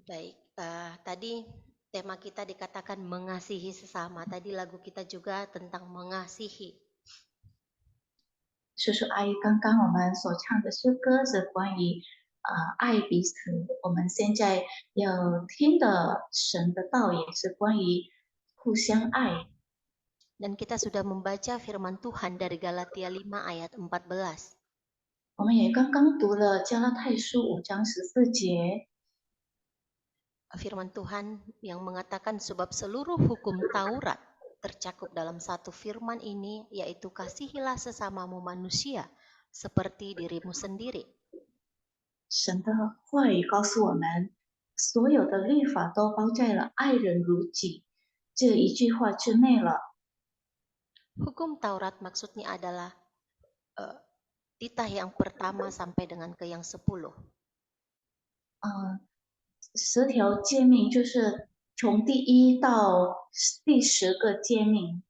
Baik, tadi tema kita dikatakan mengasihi sesama. Tadi lagu kita juga tentang mengasihi. 叔叔阿姨，刚刚我们所唱的诗歌是关于爱彼此，我们现在要听的神的道也是关于互相爱。Dan kita sudah membaca firman Tuhan dari Galatia 5 ayat 14. 我们也刚刚读了加拉太书5章14节， Firman Tuhan yang mengatakan sebab seluruh hukum Taurat tercakup dalam satu firman ini, yaitu kasihilah sesamamu manusia seperti dirimu sendiri. 神的话语告诉我们，所有的律法都包在了爱人如己这一句话之内了。 Hukum Taurat maksudnya adalah titah yang pertama sampai dengan ke yang 10. 10条诫命就是从第1到第10个诫命。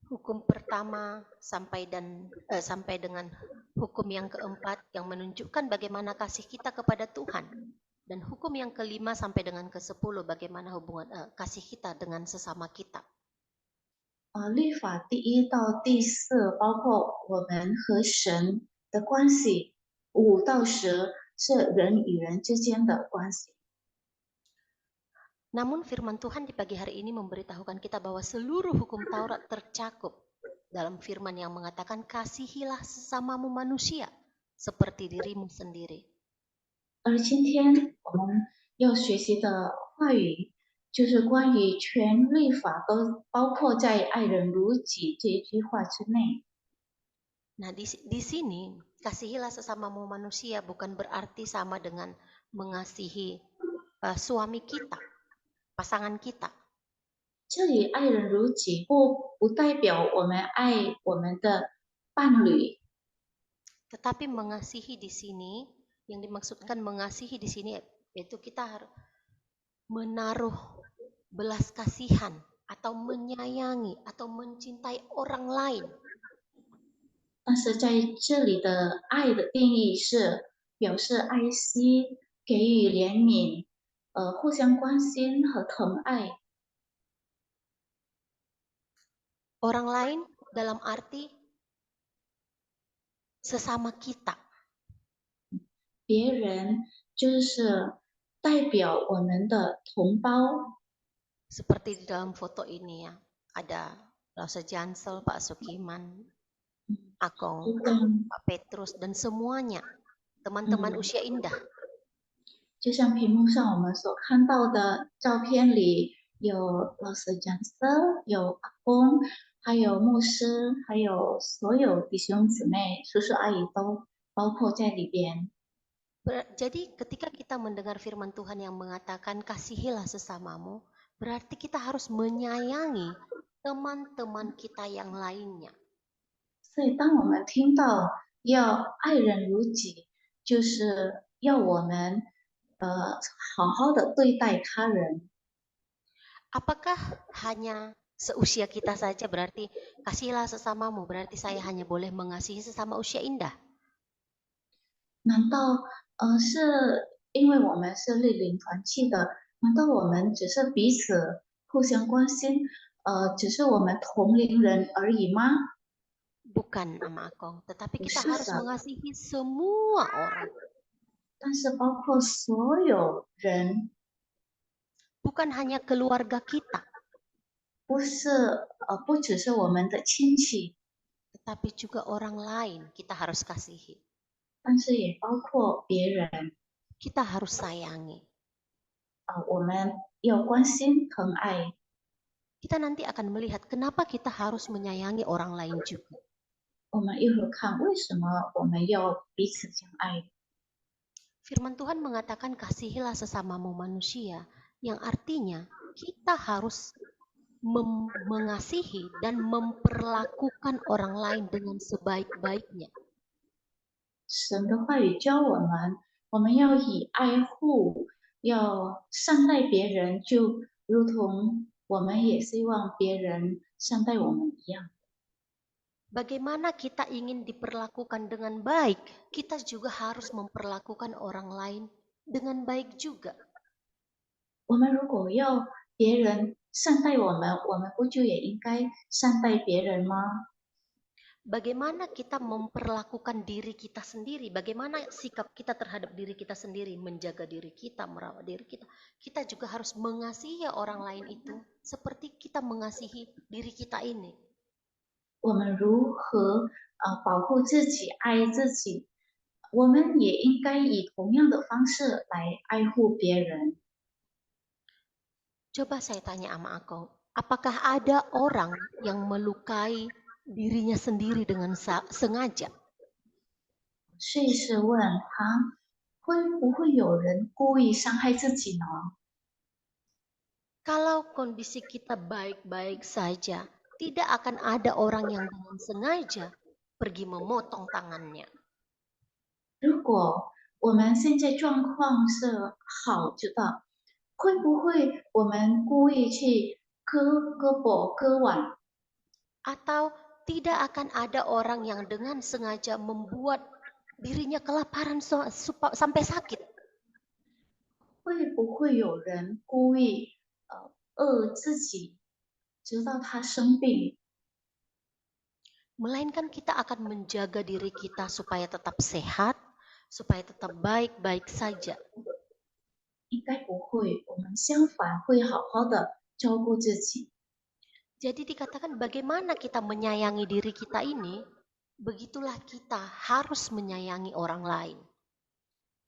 Hukum pertama sampai dengan hukum yang keempat yang menunjukkan bagaimana kasih kita kepada Tuhan, dan hukum yang kelima sampai dengan ke-10 bagaimana hubungan kasih kita dengan sesama kita. 律法第1到第4包括我们和神的关系，5到10是人与人之间的关系。 Namun firman Tuhan di pagi hari ini memberitahukan kita bahwa seluruh hukum Taurat tercakup dalam firman yang mengatakan kasihilah sesamamu manusia seperti dirimu sendiri. 而今天我们要学习的话语，就是关于全律法都包括在爱人如己这一句话之内。 Nah, di sini kasihilah sesamamu manusia bukan berarti sama dengan mengasihi suami kita, pasangan kita. 这里爱人如己不代表我们爱我们的伴侣， Tetapi mengasihi di sini, yang dimaksudkan mengasihi di sini yaitu kita harus menaruh belas kasihan atau menyayangi atau mencintai orang lain. 但是在这里的爱的定义是表示爱惜、给予怜悯、互相关心和疼爱。 Orang lain dalam arti sesama kita. 别人就是代表我们的同胞， Seperti di dalam foto ini ya, ada Rosa Jansel, Pak Sukiman, Akong, 就跟 Pak Petrus, dan semuanya teman-teman usia indah. 就像屏幕上我们所看到的照片里，有老师讲师，有阿公，还有牧师，还有所有弟兄姊妹、叔叔阿姨都包括在里边。 Jadi ketika kita mendengar firman Tuhan yang mengatakan kasihilah sesamamu, berarti kita harus menyayangi teman-teman kita yang lainnya. 所以，当我们听到要爱人如己，就是要我们好好的对待他人。 Apakah hanya seusia kita saja berarti kasihilah sesamamu, berarti saya hanya boleh mengasihi sesama usia indah? 难道是因为我们是绿林团契的？难道我们只是彼此互相关心？只是我们同龄人而已吗？ Bukan, Ama Akong, tetapi 不 kita 是 harus 的， mengasihi semua orang. 但是包括所有人， Bukan hanya keluarga kita, 不只是我们的亲戚， tetapi juga orang lain kita harus kasihi. 但是也包括别人。 Kita harus sayangi. 我们要关心疼爱。 Kita nanti akan melihat kenapa kita harus menyayangi orang lain juga. 我们一会儿看为什么我们要彼此相爱。 Firman Tuhan mengatakan kasihilah sesamamu manusia, yang artinya kita harus mengasihi dan memperlakukan orang lain dengan sebaik-baiknya. 神的话语教我们要以爱护，要善待别人，就如同我们也希望别人善待我们一样。 Bagaimana kita ingin diperlakukan dengan baik, kita juga harus memperlakukan orang lain dengan baik juga. 我们如果要别人善待我们，我们不就也应该善待别人吗？ Bagaimana kita memperlakukan diri kita sendiri? Bagaimana sikap kita terhadap diri kita sendiri, menjaga diri kita, merawat diri kita? Kita juga harus mengasihi orang lain itu seperti kita mengasihi diri kita ini. 我们如何保护自己、爱自己？我们也应该以同样的方式来爱护别人。 Coba saya tanya sama Akong, apakah ada orang yang melukai dirinya sendiri dengan sengaja? 试一试问他，会不会有人故意伤害自己呢？ Kalau kondisi kita baik-baik saja, tidak akan ada orang yang dengan sengaja pergi memotong tangannya. 如果我们现在状况是好着的，会不会我们故意去割胳膊、割腕？ Atau tidak akan ada orang yang dengan sengaja membuat dirinya kelaparan sampai sakit. 会不会有人故意饿自己，直到他生病？ Melainkan kita akan menjaga diri kita supaya tetap sehat, supaya tetap baik-baik saja. 应该不会，我们相反会好好的照顾自己。 Jadi dikatakan bagaimana kita menyayangi diri kita ini, begitulah kita harus menyayangi orang lain.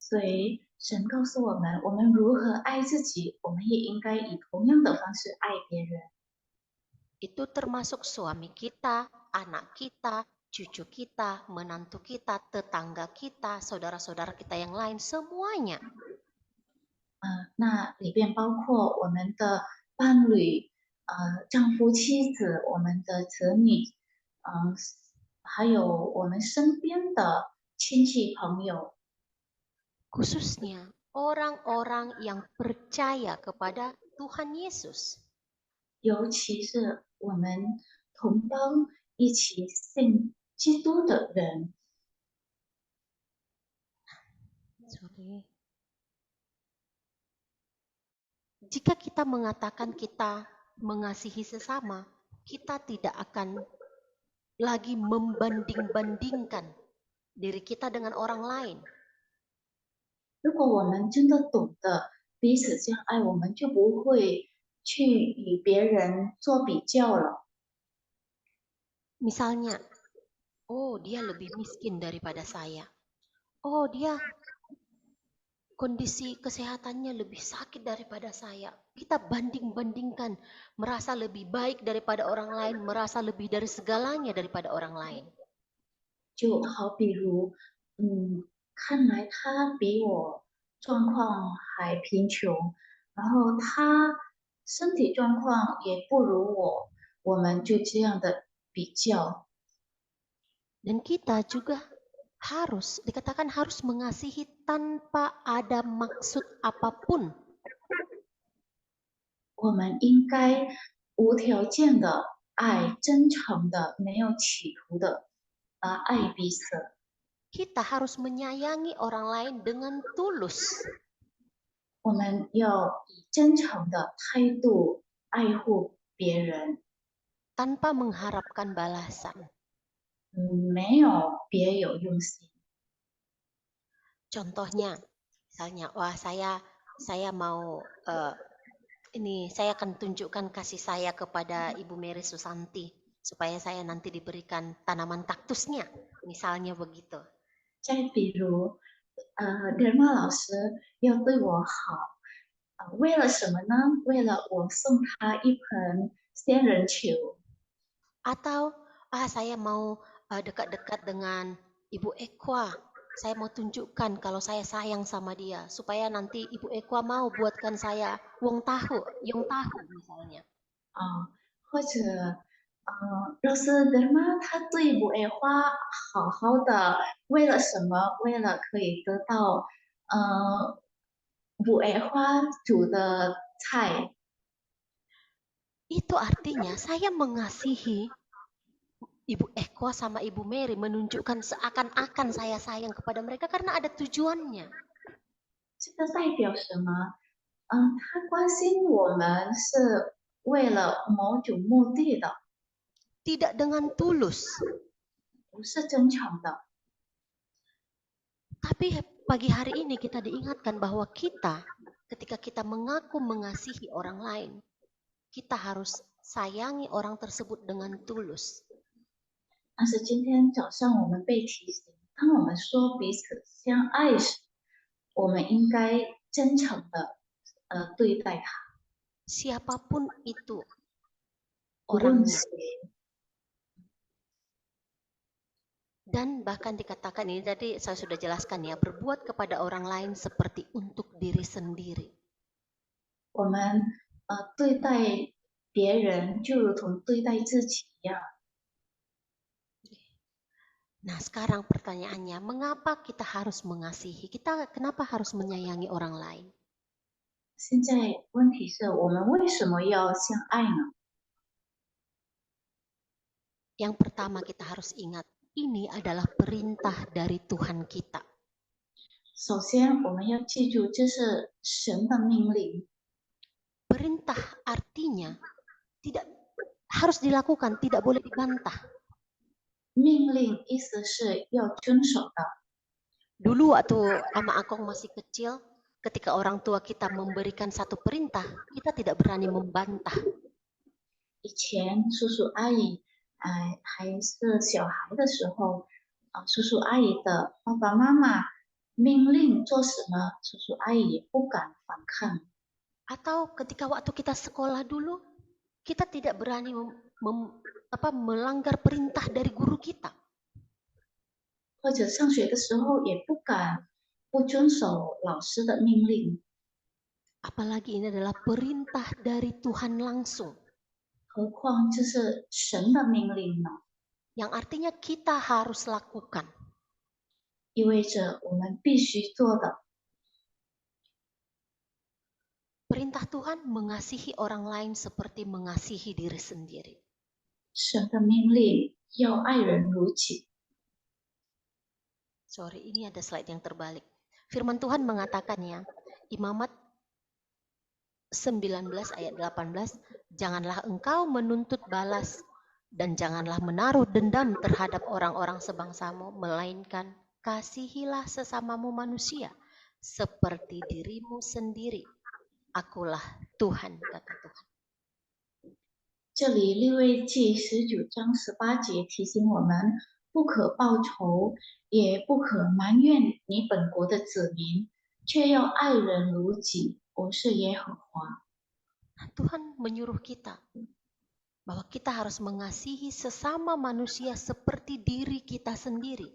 所以神告诉我们，我们如何爱自己，我们也应该以同样的方式爱别人。 Itu termasuk suami kita, anak kita, cucu kita, menantu kita, tetangga kita, saudara-saudara kita yang lain, semuanya. 那里边包括我们的伴侣，丈夫、妻子，我们的子女，还有我们身边的亲戚朋友， Khususnya orang-orang yang percaya kepada Tuhan Yesus. 尤其是我们同胞一起信基督的人。 Sorry. Jika kita mengatakan kita mengasihi sesama, kita tidak akan lagi membanding-bandingkan diri kita dengan orang lain. 如果我们真的懂得彼此相爱，我们就不会去与别人做比较了。 Misalnya, oh dia lebih miskin daripada saya. Oh dia kondisi kesehatannya lebih sakit daripada saya. Kita banding-bandingkan, merasa lebih baik daripada orang lain, merasa lebih dari segalanya daripada orang lain. 就好比如，看来他比我状况还贫穷，然后他身体状况也不如我，我们就这样的比较。 Dan kita juga dikatakan harus mengasihi tanpa ada maksud apapun. 我们应该无条件的爱，真诚的，没有企图的爱彼此。 Kita harus menyayangi orang lain dengan tulus. 我们要以真诚的态度爱护别人， tanpa mengharapkan balasan. 没有别有用心。 Contohnya, misalnya, wah saya mau saya akan tunjukkan kasih saya kepada Ibu Mary Susanti supaya saya nanti diberikan tanaman kaktusnya, misalnya begitu. 再比如，德玛老师要对我好，为了什么呢？为了我送他一盆仙人球。 Atau saya mau dekat-dekat dengan Ibu Ekwa. Saya mau tunjukkan kalau saya sayang sama dia supaya nanti Ibu Ekwa mau buatkan saya yong tahu misalnya. 或者，若是德玛他对母爱花好好的，为了什么？为了可以得到，母爱花煮的菜。 Itu artinya saya mengasihi Ibu Ekwa sama Ibu Mary, menunjukkan seakan-akan saya sayang kepada mereka karena ada tujuannya. 这个代表什么？他关心我们是为了某种目的的， tidak dengan tulus. 不是真诚的。 Tapi pagi hari ini kita diingatkan bahwa kita, ketika kita mengaku mengasihi orang lain, kita harus sayangi orang tersebut dengan tulus. 但是今天早上我们被提醒，当我们说彼此相爱时，我们应该真诚的对待他， Siapapun itu 无论 orangnya. 谁。 Dan bahkan dikatakan ini tadi saya sudah jelaskan ya, berbuat kepada orang lain seperti untuk diri sendiri. 我们对待别人就如同对待自己一样。 Nah, sekarang pertanyaannya, mengapa kita harus mengasihi? Kita kenapa harus menyayangi orang lain? 现在问题是我们为什么要相爱呢？ Yang pertama kita harus ingat, ini adalah perintah dari Tuhan kita. 首先，我们要记住，这是神的命令。 Perintah artinya tidak harus dilakukan, tidak boleh dibantah. 命令意思是要遵守的。 Dulu waktu ama akong masih kecil, ketika orang tua kita memberikan satu perintah, kita tidak berani membantah. 以前叔叔阿姨还是小孩的时候，叔叔阿姨的爸爸妈妈命令做什么，叔叔阿姨也不敢反抗。 Atau ketika waktu kita sekolah dulu, kita tidak berani melanggar perintah dari guru kita. 或者上学的时候也不敢不遵守老师的命令。 Apalagi ini adalah perintah dari Tuhan langsung. 何况这是神的命令呢？ Yang artinya kita harus lakukan. 意味着我们必须做的。 Perintah Tuhan mengasihi orang lain seperti mengasihi diri sendiri. 神的命令要爱人如己。 Sorry, ini ada slide yang terbalik. Firman Tuhan mengatakannya, Imamat 19 ayat 18, janganlah engkau menuntut balas dan janganlah menaruh dendam terhadap orang-orang sebangsamu, melainkan kasihilah sesamamu manusia seperti dirimu sendiri. Akulah Tuhan, kata Tuhan. 这里利未记19章18节提醒我们，不可报仇，也不可埋怨你本国的子民，却要爱人如己。我是耶和华。 Tuhan menyuruh kita bahwa kita harus mengasihi sesama manusia seperti diri kita sendiri.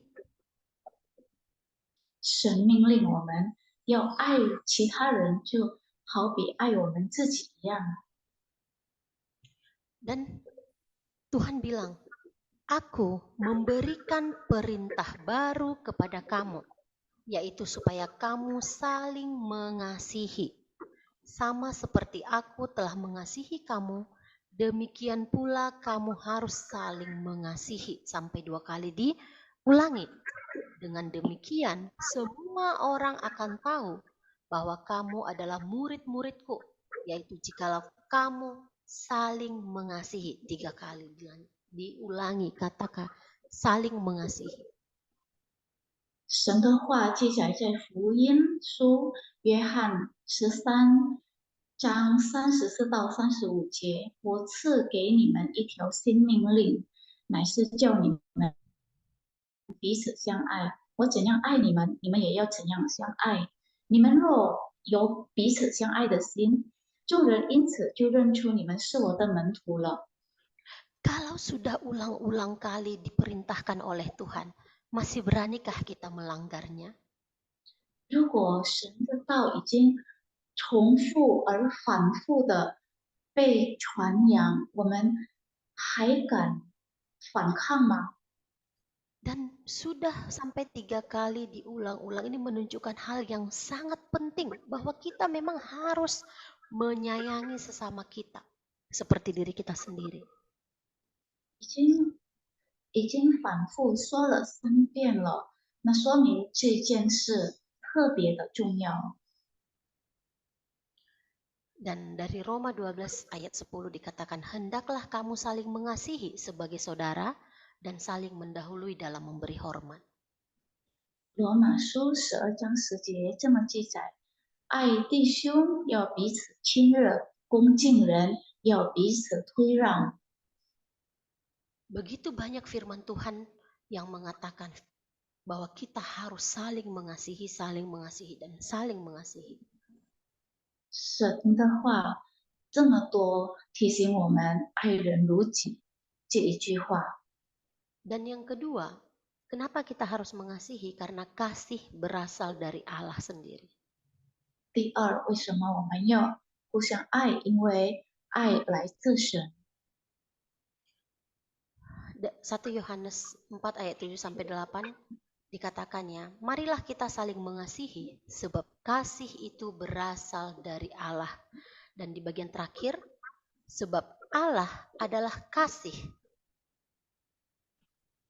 神命令我们要爱其他人，就好比爱我们自己一样。 Dan Tuhan bilang, aku memberikan perintah baru kepada kamu, yaitu supaya kamu saling mengasihi. Sama seperti aku telah mengasihi kamu, demikian pula kamu harus saling mengasihi. Sampai 2 kali diulangi. Dengan demikian, semua orang akan tahu bahwa kamu adalah murid-muridku, yaitu jikalau kamu saling mengasihi. 3 kali diulangi kata saling mengasihi. 神的话记载在福音书约翰13章34到35节。我赐给你们一条新命令，乃是叫你们彼此相爱。我怎样爱你们，你们也要怎样相爱。你们若有彼此相爱的心，众人因此就认出你们是我的门徒了。 Kalau sudah ulang-ulang kali diperintahkan oleh Tuhan, masih beranikah kita melanggarnya? 如果神的道已经重复而反复的被传扬，我们还敢反抗吗？ Dan sudah sampai 3 kali diulang-ulang, ini menunjukkan hal yang sangat penting bahwa kita memang harus menyayangi sesama kita seperti diri kita sendiri. 已经反复说了3遍了，那说明这件事特别的重要。Dan dari Roma 12 ayat 10 dikatakan, hendaklah kamu saling mengasihi sebagai saudara dan saling mendahului dalam memberi hormat. 罗马书12章10节这么记载：爱弟兄要彼此亲热，恭敬人要彼此推让。 Begitu banyak firman Tuhan yang mengatakan bahwa kita harus saling mengasihi, dan saling mengasihi. 神的话这么多，提醒我们爱人如己这一句话。 Dan yang kedua, kenapa kita harus mengasihi? Karena kasih berasal dari Allah sendiri. 第二，为什么我们要互相爱？因为爱来自神。 1 Yohanes 4 ayat 7-8 dikatakannya, marilah kita saling mengasihi sebab kasih itu berasal dari Allah. Dan di bagian terakhir, sebab Allah adalah kasih.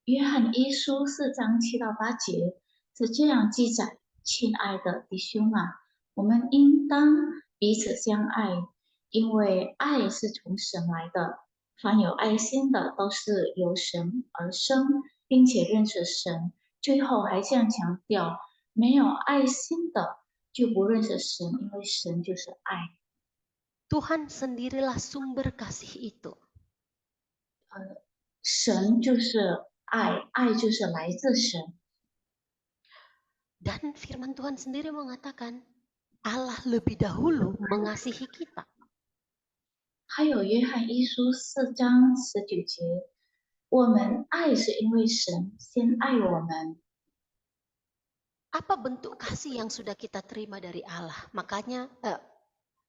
约翰一书4章7-8节是这样记载：亲爱的弟兄啊，我们应当彼此相爱，因为爱是从神来的。凡有爱心的，都是由神而生，并且认识神。最后还这样强调：没有爱心的就不认识神，因为神就是爱。 Tuhan sendirilah sumber kasih itu. 神就是爱，爱就是来自神。 Dan firman Tuhan sendiri mengatakan, Allah lebih dahulu mengasihi kita. 还有约翰一书4章19节，我们爱是因为神先爱我们。 Apa bentuk kasih yang sudah kita terima dari Allah? Makanya,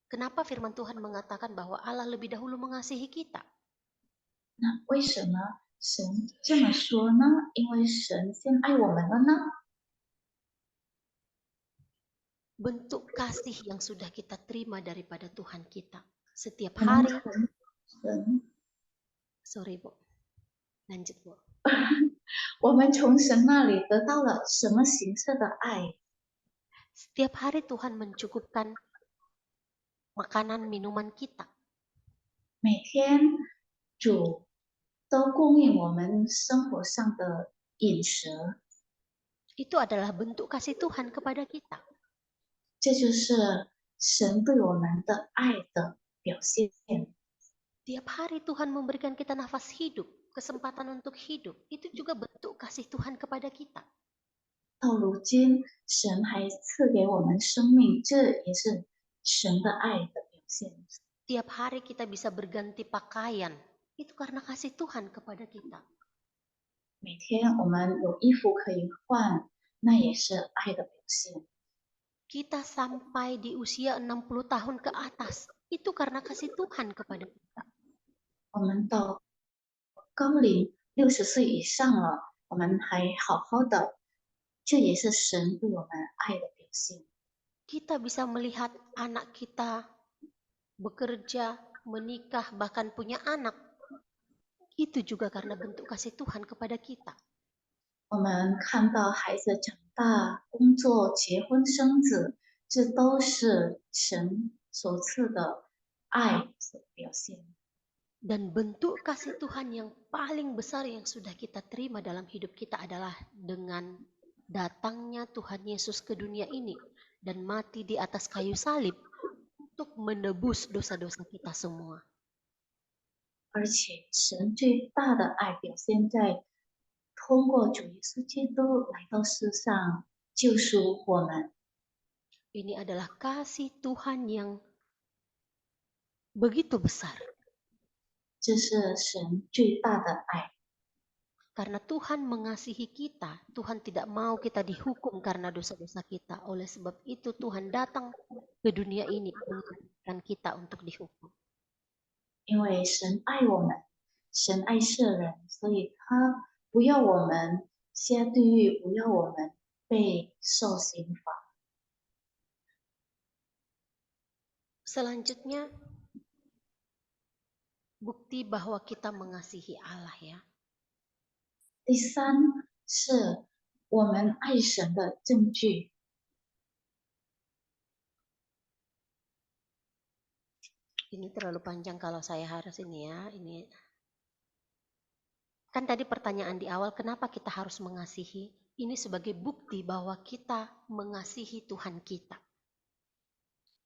kenapa firman Tuhan mengatakan bahwa Allah lebih dahulu mengasihi kita? 那为什么神这么说呢？因为神先爱我们了呢？ Bentuk kasih yang sudah kita terima daripada Tuhan kita. Setiap 我们 hari, 从神， sorry Bu, lanjut Bu. 我们从神那里得到了什么形式的爱？ Setiap hari Tuhan mencukupkan makanan minuman kita. 每天主都供应我们生活上的饮食， Itu adalah bentuk kasih Tuhan kepada kita. 这就是神对我们的爱的表现。 Tiap hari Tuhan memberikan kita nafas hidup, kesempatan untuk hidup. Itu juga bentuk kasih Tuhan kepada kita. 到如今，神还赐给我们生命，这也是神的爱的表现。 Tiap hari kita bisa berganti pakaian. Itu karena kasih Tuhan kepada kita. 每天我们有衣服可以换，那也是爱的表现。 Kita sampai di usia 60 tahun ke atas. Itu karena kasih Tuhan kepada kita. 我们到高龄60岁以上了，我们还好好的，这也是神对我们爱的表现。 Kita bisa melihat anak kita bekerja, menikah, bahkan punya anak. Itu juga karena bentuk kasih Tuhan kepada kita. 我们看到孩子长大、工作、结婚、生子，这都是神所赐的爱所表现。 Dan bentuk kasih Tuhan yang paling besar yang sudah kita terima dalam hidup kita adalah dengan datangnya Tuhan Yesus ke dunia ini dan mati di atas kayu salib untuk menebus dosa-dosa kita semua. 而且神最大的爱表现在通过主耶稣基督来到世上救赎我们。 Ini adalah kasih Tuhan yang begitu besar. 这是神最大的爱。 Karena Tuhan mengasihi kita, Tuhan tidak mau kita dihukum karena dosa-dosa kita. Oleh sebab itu Tuhan datang ke dunia ini mengingatkan kita untuk dihukum. 因为神爱我们，神爱世人，所以他不要我们下地狱，不要我们被受刑罚。 Selanjutnya, bukti bahwa kita mengasihi Allah ya. 第三是我们爱神的证据。Ini terlalu panjang kalau saya harus ini ya. Ini kan tadi pertanyaan di awal, kenapa kita harus mengasihi? Ini sebagai bukti bahwa kita mengasihi Tuhan kita.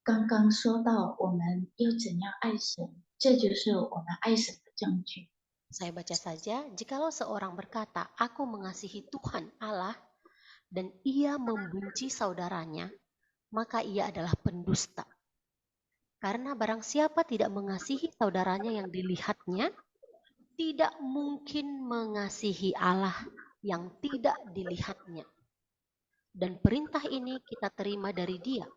刚刚说到我们要怎样爱神，这就是我们爱神的证据。 Saya baca saja, jikalau seorang berkata, aku mengasihi Tuhan Allah, dan ia membenci saudaranya, maka ia adalah pendusta. Karena barang siapa tidak mengasihi saudaranya yang dilihatnya, tidak mungkin mengasihi Allah yang tidak dilihatnya. Dan perintah ini kita terima dari Dia.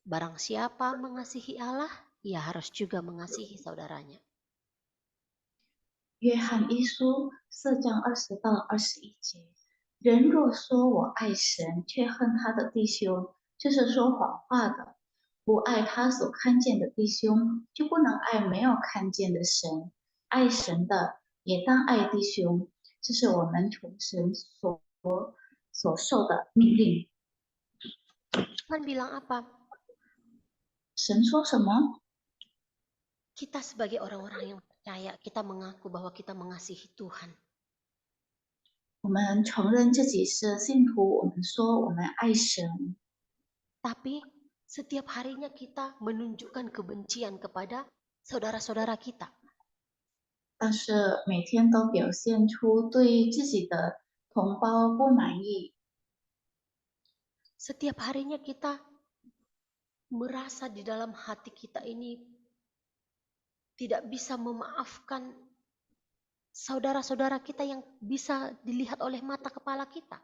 Barang siapa mengasihi Allah, ia harus juga mengasihi saudaranya. 约翰一书4章20到21节，人若说我爱神，却恨他的弟兄，就是说谎话的；不爱他所看见的弟兄，就不能爱没有看见的神。爱神的也当爱弟兄，这是我们从神所受的命令。 Tuhan bilang apa? 神说什么？ Kita sebagai orang-orang yang percaya, kita mengaku bahwa kita mengasihi Tuhan. 我们承认自己是信徒，我们说我们爱神， Tapi setiap harinya kita menunjukkan kebencian kepada saudara-saudara kita. 但是每天都表现出对自己的同胞不满意， Setiap harinya kita merasa di dalam hati kita ini tidak bisa memaafkan saudara-saudara kita yang bisa dilihat oleh mata kepala kita.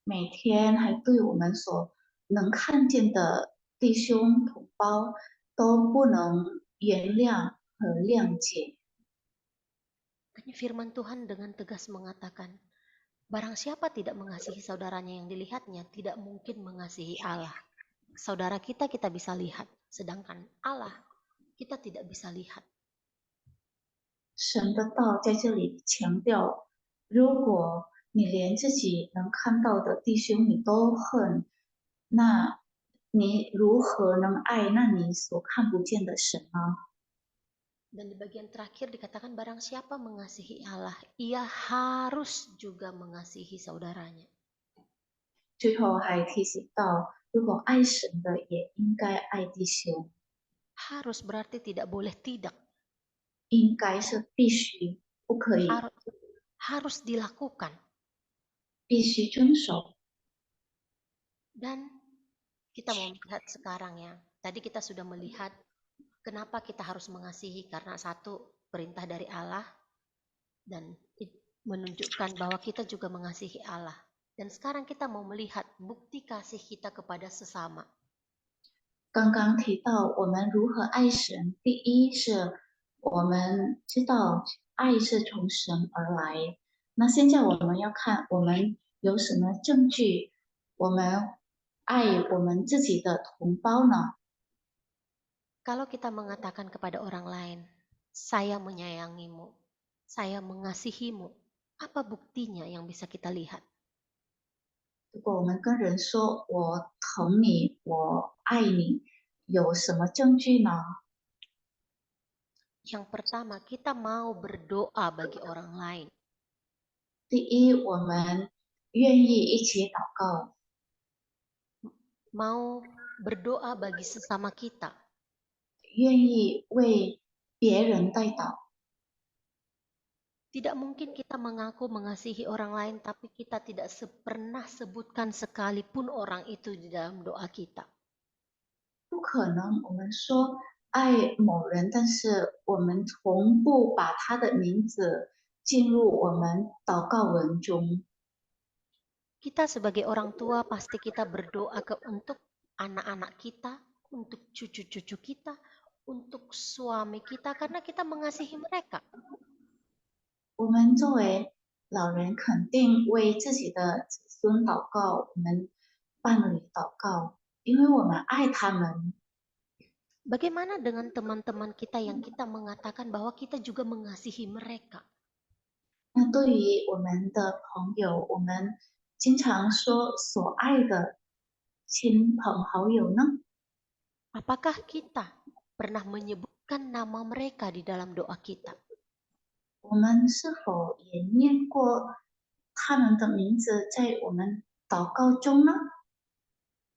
每天还对我们所能看见的弟兄同胞都不能原谅和谅解。 Hanya firman Tuhan dengan tegas mengatakan, barang siapa tidak mengasihi saudaranya yang dilihatnya, tidak mungkin mengasihi Allah. Saudara kita bisa lihat, sedangkan Allah kita tidak bisa lihat. 神的道在这里强调，如果你连自己能看到的弟兄你都恨，那你如何能爱那你所看不见的神呢？ Dan di bagian terakhir dikatakan barang siapa mengasihi Allah, ia harus juga mengasihi saudaranya. 最后还提醒到，如果爱神的也应该爱弟兄， Harus berarti tidak boleh tidak. 应该是必须，不可以， Harus dilakukan. 必须遵守。 Dan kita mau melihat sekarang ya. Tadi kita sudah melihat kenapa kita harus mengasihi, karena satu, perintah dari Allah, dan menunjukkan bahwa kita juga mengasihi Allah. Dan sekarang kita mau melihat bukti kasih kita kepada sesama. 刚刚提到我们如何爱神，第一是我们知道爱是从神而来。那现在我们要看我们有什么证据，我们爱我们自己的同胞呢？ Kalau kita mengatakan kepada orang lain, saya menyayangimu, saya mengasihimu, apa buktinya yang bisa kita lihat? 如果我们跟人说我疼你，我爱你，有什么证据呢？ Yang pertama, kita mau berdoa bagi orang lain. 第一，我们愿意一起祷告， Mau berdoa bagi sesama kita. 愿意为别人代祷。 Tidak mungkin kita mengaku mengasihi orang lain, tapi kita tidak pernah sebutkan sekalipun orang itu di dalam doa kita. 不可能，我们说爱某人，但是我们从不把他的名字进入我们祷告文中。 Kita sebagai orang tua pasti kita berdoa untuk anak-anak kita, untuk cucu-cucu kita, untuk suami kita, karena kita mengasihi mereka. 我们作为老人，肯定为自己的子孙祷告，我们伴侣祷告，因为我们爱他们。 Bagaimana dengan teman-teman kita yang kita mengatakan bahwa kita juga mengasihi mereka? 那对于我们的朋友，我们经常说所爱的亲朋好友呢？ Apakah kita pernah menyebutkan nama mereka di dalam doa kita? 我们是否也念过他们的名字在我们祷告中呢？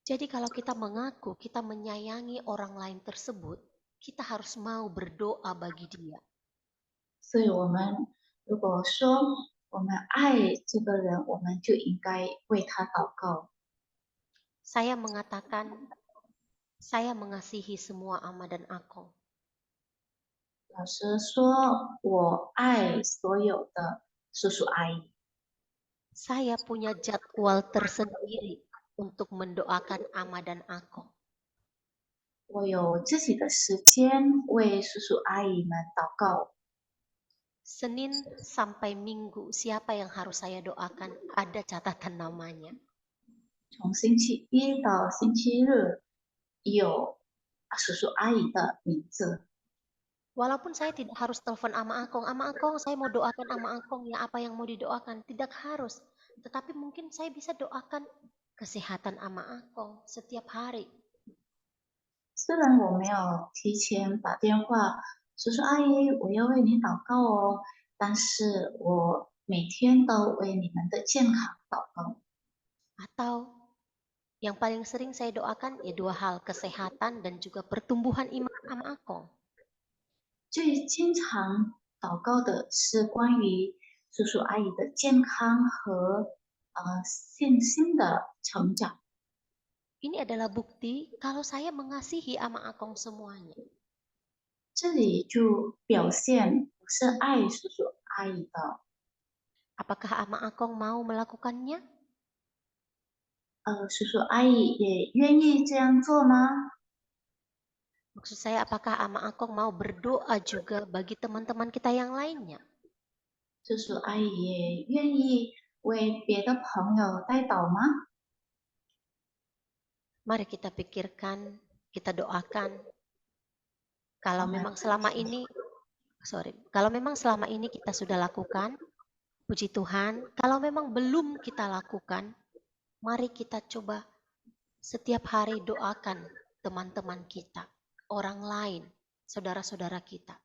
Jadi kalau kita mengaku kita menyayangi orang lain tersebut, kita harus mau berdoa bagi dia. 所以，我们如果说我们爱这个人，我们就应该为他祷告。 Saya mengatakan, saya mengasihi semua ama dan akong. 老师说：“我爱所有的叔叔阿姨， Saya punya jadwal tersendiri untuk mendoakan ama dan akong. 我有自己的时间为叔叔阿姨们祷告。 Senin sampai Minggu, siapa yang harus saya doakan? Ada catatan namanya. 从星期一到星期日有叔叔阿姨的名字。 Walaupun saya tidak harus telepon ama akong, saya mau doakan ama akong ya apa yang mau didoakan, tidak harus. Tetapi mungkin saya bisa doakan kesehatan ama akong setiap hari. 虽然我没有提前打电话，叔叔阿姨，我要为你祷告哦，但是我每天都为你们的健康祷告。 Atau yang paling sering saya doakan ya dua hal, kesehatan dan juga pertumbuhan iman ama akong. 最经常祷告的是关于叔叔阿姨的健康和信心的成长。 Ini adalah bukti kalau saya mengasihi ama akong semuanya. 这里就表现我是爱叔叔阿姨的。 Apakah ama akong mau melakukannya? 叔叔阿姨也愿意这样做吗？ Maksud saya apakah ama akong mau berdoa juga bagi teman-teman kita yang lainnya? 叔叔阿姨也愿意为别的朋友代祷吗？ Mari kita pikirkan, kita doakan. Kalau 我们 memang selama ini, kalau memang selama ini kita sudah lakukan, puji Tuhan. Kalau memang belum kita lakukan, mari kita coba setiap hari doakan teman-teman kita, orang lain, saudara-saudara kita.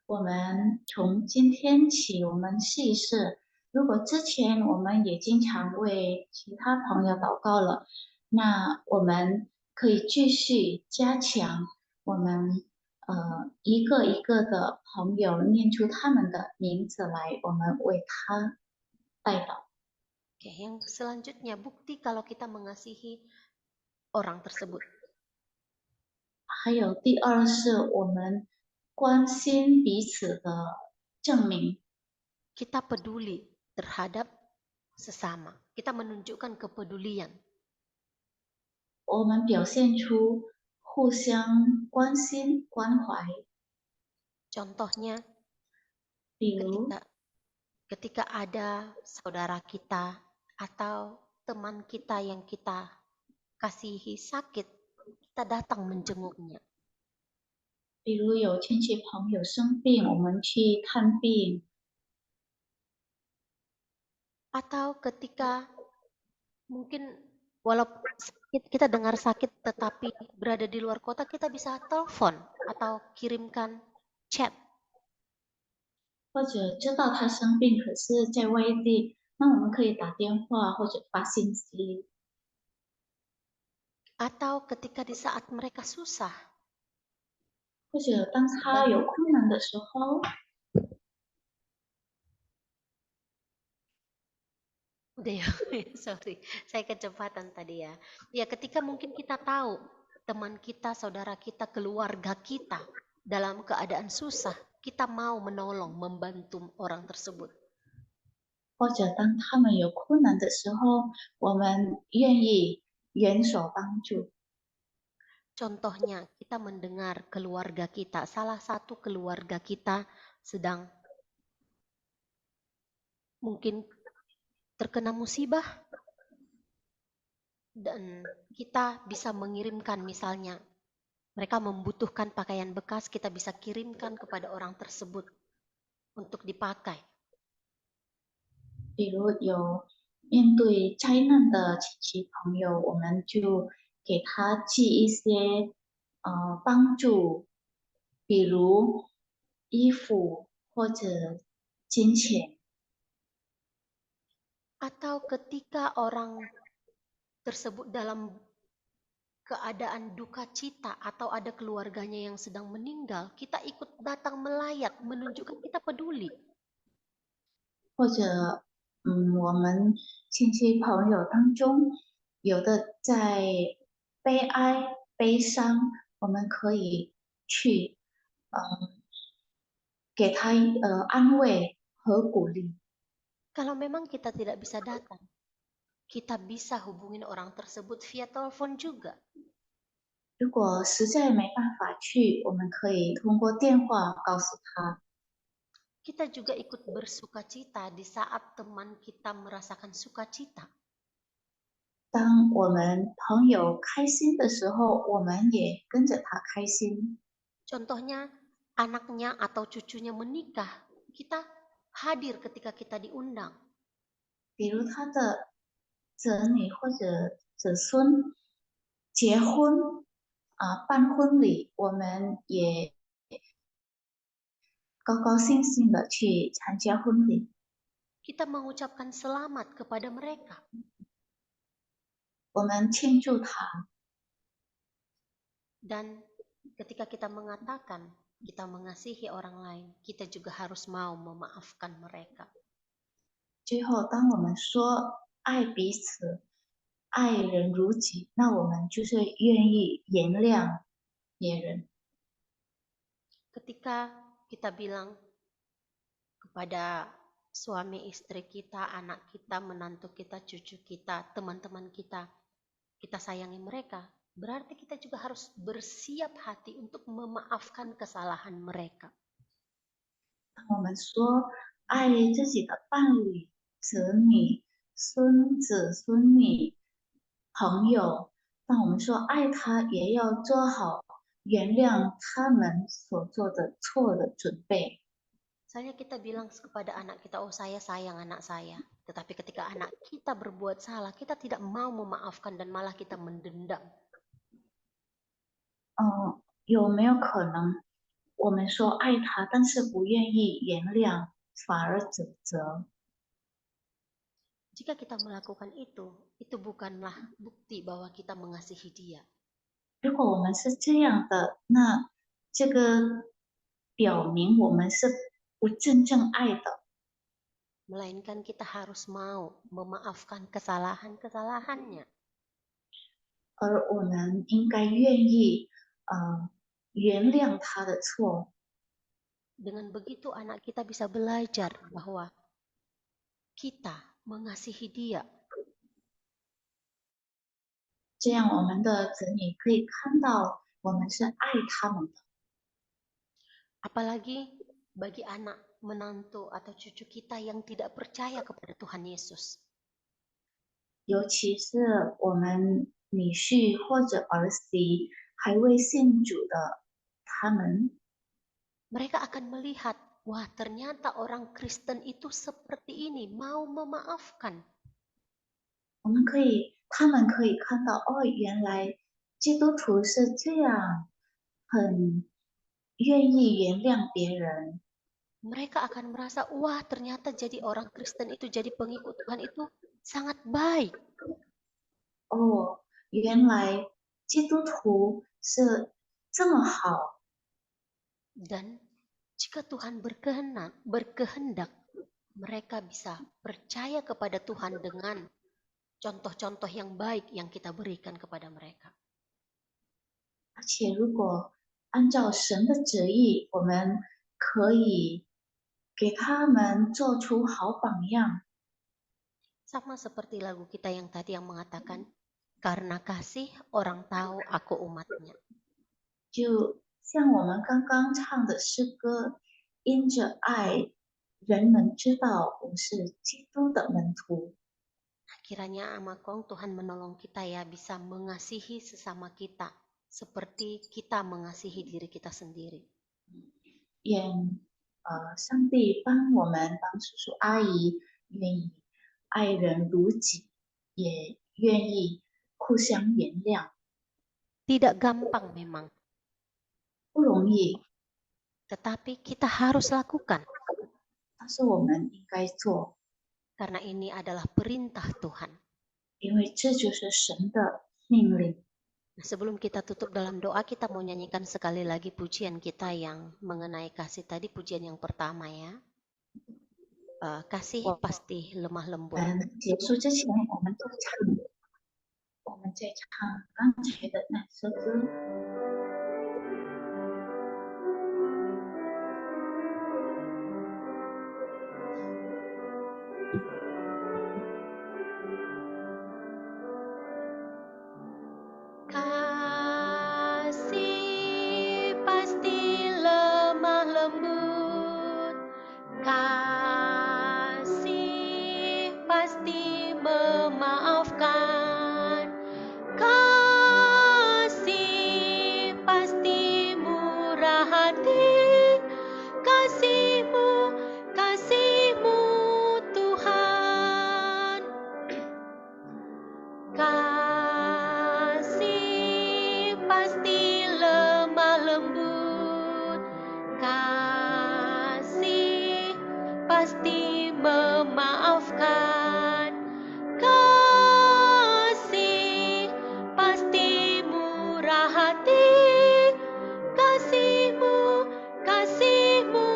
我们从今天起，我们试一试。如果之前我们也经常为其他朋友祷告了，那我们可以继续加强我们一个一个的朋友念出他们的名字来，我们为他代祷。 Oke, yang selanjutnya bukti kalau kita mengasihi orang tersebut. 还有第二是我们关心彼此的证明。 Kita peduli terhadap sesama. Kita menunjukkan kepedulian. 我们表现出互相关心关怀。 Contohnya, 比如， ketika ada saudara kita atau teman kita yang kita kasihi sakit, kita datang menjenguknya. 比如有亲戚朋友生病，我们去看病。 Atau ketika mungkin walaupun sakit, kita dengar sakit tetapi berada di luar kota, kita bisa telepon atau kirimkan chat. 或者知道他生病，可是在外地，那我们可以打电话或者发信息。 Atau ketika di saat mereka susah, 或者当他有困难的时候， udah ya, sorry, saya kecepatan tadi ya. Ya, ketika mungkin kita tahu teman kita, saudara kita, keluarga kita dalam keadaan susah, kita mau menolong, membantu orang tersebut. 或者当他们有困难的时候，我们愿意援手帮助。 Contohnya, kita mendengar keluarga kita, salah satu keluarga kita sedang mungkin terkena musibah, dan kita bisa mengirimkan misalnya mereka membutuhkan pakaian bekas, kita bisa kirimkan kepada orang tersebut untuk dipakai. 比如有面对灾难的亲戚朋友，我们就给他寄一些帮助，比如衣服或者金钱， atau ketika orang tersebut dalam keadaan duka cita atau ada keluarganya yang sedang meninggal, kita ikut datang melayat, menunjukkan kita peduli. 或者我们亲戚朋友当中，有的在悲哀、悲伤，我们可以去给他安慰和鼓励。 Kalau memang kita tidak bisa datang, kita bisa hubungin orang tersebut via telepon juga. 如果实在没办法去，我们可以通过电话告诉他。 Kita juga ikut bersuka cita di saat teman kita merasakan sukacita. 当我们朋友开心的时候，我们也跟着他开心。 Contohnya, anaknya atau cucunya menikah, kita hadir ketika kita diundang. 比如他的子女或者子孙结婚办婚礼，我们也高高兴兴的去参加婚礼。 Kita mengucapkan selamat kepada mereka. 我们庆祝他。 Dan ketika kita mengatakan kita mengasihi orang lain, kita juga harus mau memaafkan mereka. 最后，当我们说爱彼此、爱人如己，那我们就是愿意原谅别人。 Ketika kita bilang kepada suami istri kita, anak kita, menantu kita, cucu kita, teman-teman kita, kita sayangi mereka, berarti kita juga harus bersiap hati untuk memaafkan kesalahan mereka. 当我们说爱自己的伴侣、子女、孙子孙女、朋友，当我们说爱他，也要做好原谅他们所做的错的准备。 Misalnya kita bilang kepada anak kita, oh saya sayang anak saya. Tetapi ketika anak kita berbuat salah, kita tidak mau memaafkan dan malah kita mendendam. 有没有可能我们说爱他，但是不愿意原谅，反而指责？ Jika kita melakukan itu bukanlah bukti bahwa kita mengasihi dia. 如果我们是这样的，那这个表明我们是不真正爱的， Melainkan kita harus mau memaafkan kesalahan-kesalahannya. 而我们应该愿意原谅他的错。 Dengan begitu anak kita bisa belajar bahwa kita mengasihi dia. 这样我们的子女可以看到我们是爱他们的。 Apalagi bagi anak, menantu atau cucu kita yang tidak percaya kepada Tuhan Yesus. 尤其是我们女婿或者儿媳还未信主的他们， Mereka akan melihat, wah ternyata orang Kristen itu seperti ini, mau memaafkan. 他们可以看到，哦，原来基督徒是这样，很愿意原谅别人。 Mereka akan merasa, wah ternyata jadi orang Kristen itu, jadi pengikut Tuhan itu sangat baik. 哦，原来基督徒是这么好。 Dan jika Tuhan berkehendak, mereka bisa percaya kepada Tuhan dengan contoh-contoh yang baik yang kita berikan kepada mereka. 而且，如果按照神的旨意，我们可以给他们做出好榜样。 Sama seperti lagu kita yang tadi yang mengatakan, karena kasih orang tahu aku umatnya. 就像我们刚刚唱的诗歌，因着爱，人们知道我是基督的门徒。 Kiranya Amakong Tuhan menolong kita ya bisa mengasihi sesama kita seperti kita mengasihi diri kita sendiri. 愿上帝帮我们，帮叔叔阿姨愿意爱人如己，也愿意互相原谅。 Tidak gampang memang, 不容易， tetapi kita harus lakukan 但是我们应该做， karena ini adalah perintah Tuhan. 因为这就是神的命令。 Nah, sebelum kita tutup dalam doa, kita mau nyanyikan sekali lagi pujian kita yang mengenai kasih tadi, pujian yang pertama ya. Kasih pasti lemah lembut. 结束之前，我们再唱刚才的那首歌。 Kasih pasti lemah lembut, kasih pasti memaafkan, kasih pasti murah hati, kasih-Mu, kasih-Mu Tuhan. Kasih pasti lemah lembut, kasih pasti memaafkan, kasih pasti murah hati, kasih-Mu, kasih-Mu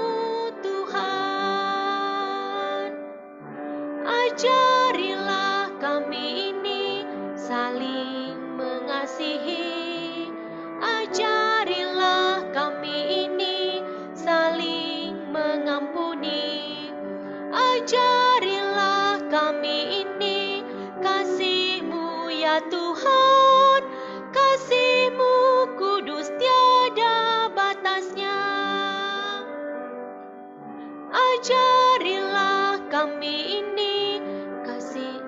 Tuhan. Ajarilah kami ini saling mengasihi, ajarilah kami ini saling mengampuni, ajarilah kami ini kasih-Mu ya Tuhan, kasih-Mu kudus tiada batasnya. Ajarilah kami ini kasih,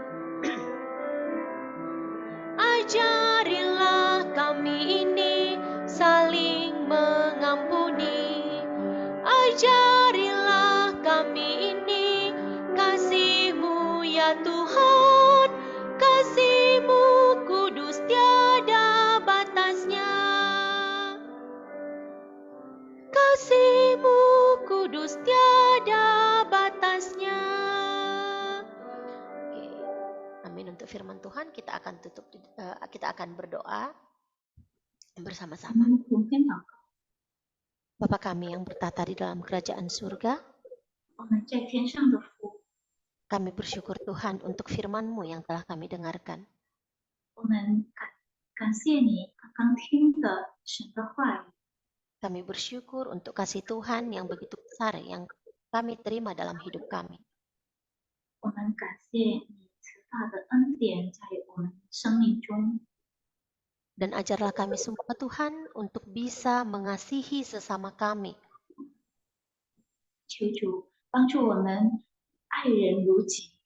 ajarilah kami ini saling mengampuni, ajarilah kami ini kasih-Mu ya Tuhan, kasih-Mu kudus tiada batasnya, kasih-Mu kudus tiada batasnya. Oke. Amin. Untuk firman Tuhan kita akan kita akan berdoa bersama-sama. 我们同天祷告， Bapa kami yang bertata di dalam kerajaan surga, 我们在天上的父， kami bersyukur Tuhan untuk firman-Mu yang telah kami dengarkan. 我们感谢你刚刚听的神的话语， Kami bersyukur untuk kasih Tuhan yang begitu besar yang kami terima dalam hidup kami. 我们感谢你慈大的恩典在我们生命中， Dan ajarlah kami semua Tuhan untuk bisa mengasihi sesama kami, 求主帮助我们爱人如己，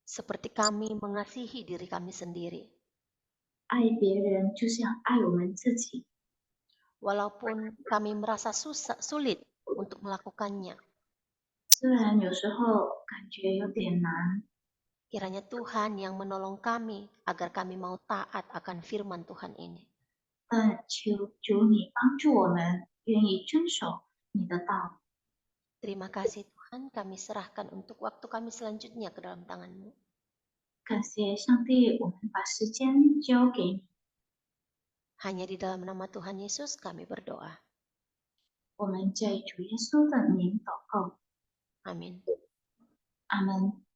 seperti kami mengasihi diri kami sendiri. 爱别人就像爱我们自己。 Walaupun kami merasa sulit untuk melakukannya, 虽然有时候感觉有点难， kiranya Tuhan yang menolong kami agar kami mau taat akan firman Tuhan ini. 但求主你帮助我们愿意遵守你的道。 Terima kasih Tuhan, kami serahkan untuk waktu kami selanjutnya ke dalam tangan-Mu. 感谢上帝，我们把时间交给你， Hanya di dalam nama Tuhan Yesus kami berdoa. 我们在主耶稣的名祷告， Amin. 阿门。